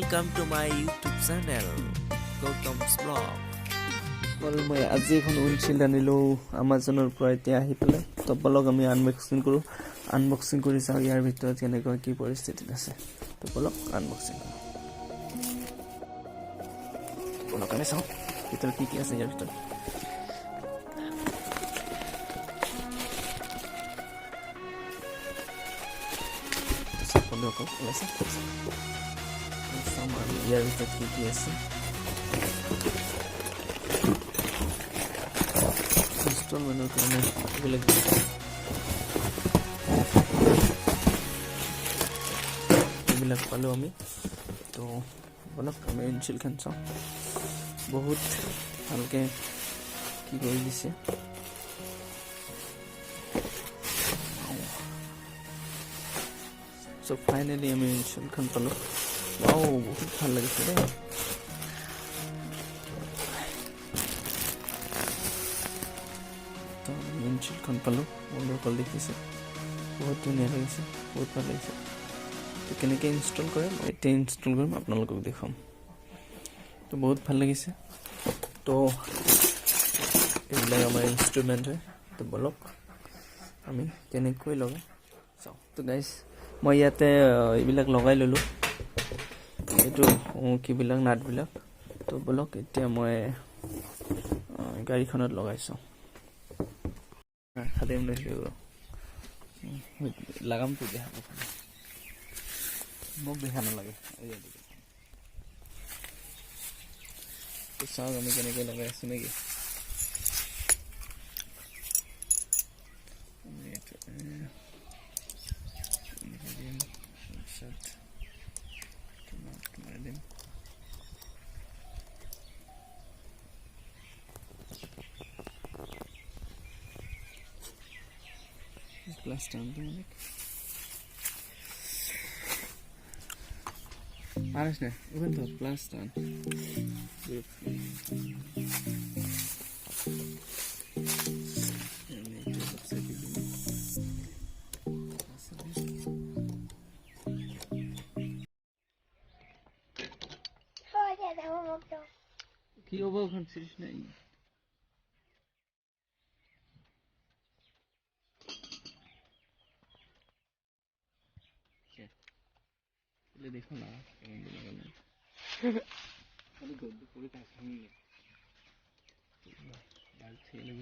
Welcome to my YouTube channel, Gautam's Vlog. মই আজি এখন উইণ্ডশ্বিল্ড আনিলোঁ আমাজনৰ পৰা এতিয়া আহি পেলাই তো বলক আমি আনবক্সিং কৰি চাওঁ ইয়াৰ ভিতৰত কেনেকুৱা কি পৰিস্থিতিত আছে তো বলক আনবক্সিং কৰোঁ বলক আমি চাওঁ ভিতৰত কি আছে ইয়াৰ ভিতৰত বন্ধুসকল ওলাইছে চাওঁ আৰু ইয়াৰ ভিতৰত কি আছে ইনষ্টলমেণ্টৰ কাৰণে এইবিলাক পালোঁ আমি তো বলক আমি উইণ্ডশ্বিল্ডখন চাওঁ বহুত ভালকৈ কি কৰি দিছে চ' ফাইনেলি আমি উইণ্ডশ্বিল্ডখন পালোঁ বহুত ভাল লাগিছে দেই উইণ্ডশ্বিল্ডখন পালোঁ বন্ধুসকল দেখিছে বহুত ধুনীয়া লাগিছে বহুত ভাল লাগিছে তো কেনেকৈ ইনষ্টল কৰে মই এতিয়া ইনষ্টল কৰিম আপোনালোকক দেখুৱাম তো বহুত ভাল লাগিছে তো এইবিলাক আমাৰ ইনষ্ট্ৰুমেণ্ট হয় তো বলক আমি কেনেকৈ লগাই চাওঁ তো গাইজ মই ইয়াতে এইবিলাক লগাই ল'লোঁ এইটো কিবিলাক নাটবিলাক তো বলক এতিয়া মই গাড়ীখনত লগাইছোঁ খালি লাগামটো দেখা মোক দেখা নালাগে চাওক আমি কেনেকৈ লগাই আছোঁ নেকি Plaster অনেক পারিস না ওখান তো প্লাস্টার কি হবো ওখান ছিড়িস নাই দেখো না পুরো কাজ হয়নি ছেলে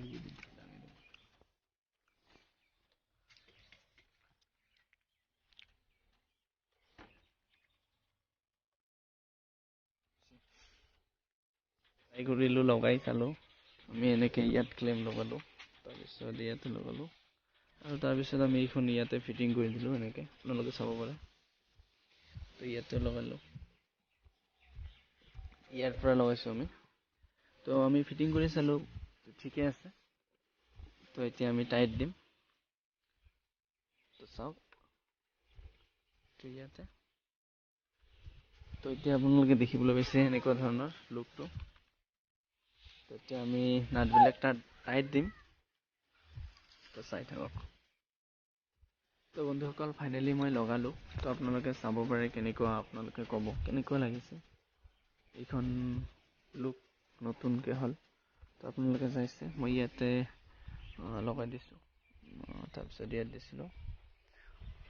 কৰিলোঁ লগাই চালোঁ আমি এনেকৈ ইয়াত ক্লেম লগালোঁ তাৰপিছত ইয়াতে লগালোঁ আৰু তাৰপিছত আমি এইখন ইয়াতে ফিটিং কৰি দিলোঁ এনেকৈ আপোনালোকে চাব পাৰে তো ইয়াতে লগালোঁ ইয়াৰ পৰা লগাইছোঁ আমি তো আমি ফিটিং কৰি চালোঁ ঠিকে আছে তো এতিয়া আমি টাইট দিম তো চাওক তো ইয়াতে তো এতিয়া আপোনালোকে দেখিবলৈ পাইছে এনেকুৱা ধৰণৰ লুকটো তো এতিয়া আমি নাটবিলাক তাত টাইট দিম তো চাই থাকক তো বন্ধুসকল ফাইনেলি মই লগালোঁ তো আপোনালোকে চাব পাৰে কেনেকুৱা আপোনালোকে ক'ব কেনেকুৱা লাগিছে এইখন লুক নতুনকৈ হ'ল তো আপোনালোকে চাইছে মই ইয়াতে লগাই দিছোঁ তাৰপিছত ইয়াত দিছিলোঁ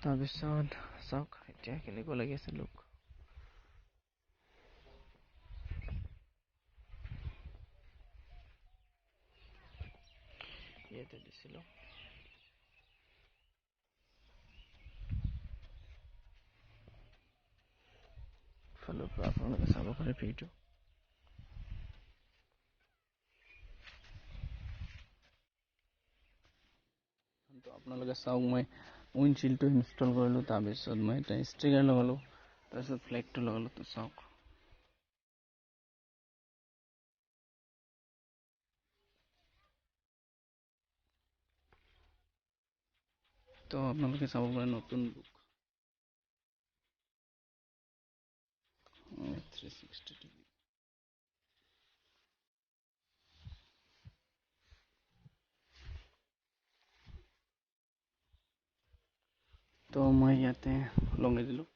তাৰপিছত চাওক এতিয়া কেনেকুৱা লাগি আছে লুক ইয়াতে দিছিলোঁ ফালৰ পৰা আপোনালোকে চাব পাৰে ভিডিঅ' তো আপোনালোকে চাওক মই উইণ্ডশ্বিল্ডটো ইনষ্টল কৰিলোঁ তাৰপিছত মই এটা ষ্টিকাৰ লগালোঁ তাৰপিছত ফ্লেগটো লগালোঁ তো চাওক তো আপোনালোকে চাব পাৰে নতুন লুক 360 ডিগ্ৰী তো মই ইয়াতে লগাই দিলোঁ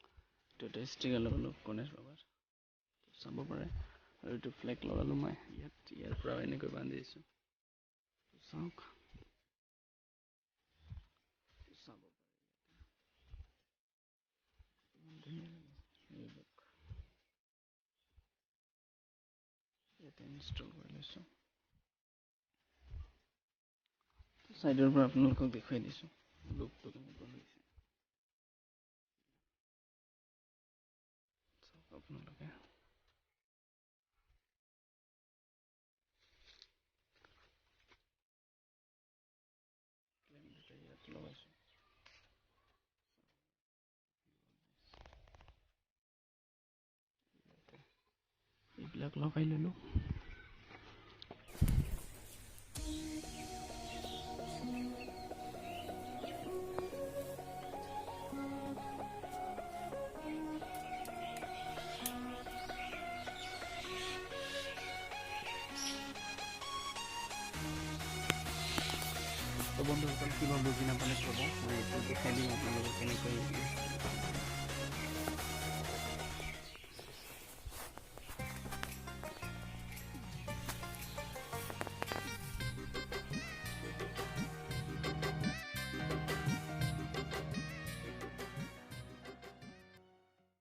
দুটা ষ্টিকাৰ লগালোঁ গণেশ বাবাৰ চাব পাৰে। আৰু এইটো ফ্লেগ লগালোঁ মই ইয়াৰ পৰা এনেকৈ বান্ধি দিছোঁ। চাওক, চাব পাৰে ইমান ধুনীয়া লাগিছে। ইয়াতে ইনষ্টল কৰি লৈছোঁ। চাইডৰ পৰা আপোনালোকক দেখুৱাই দিছোঁ লুকটো কেনেকুৱা হৈছে। চাওক আপোনালোকে। ইয়াত লগাইছোঁ। এইবিলাক লগাই ল'লোঁ। তো বন্ধুসকল, কিবা বুজি নাপালে ক'ব, মই এইটো দেখাই দিম আপোনালোকক কেনেকৈ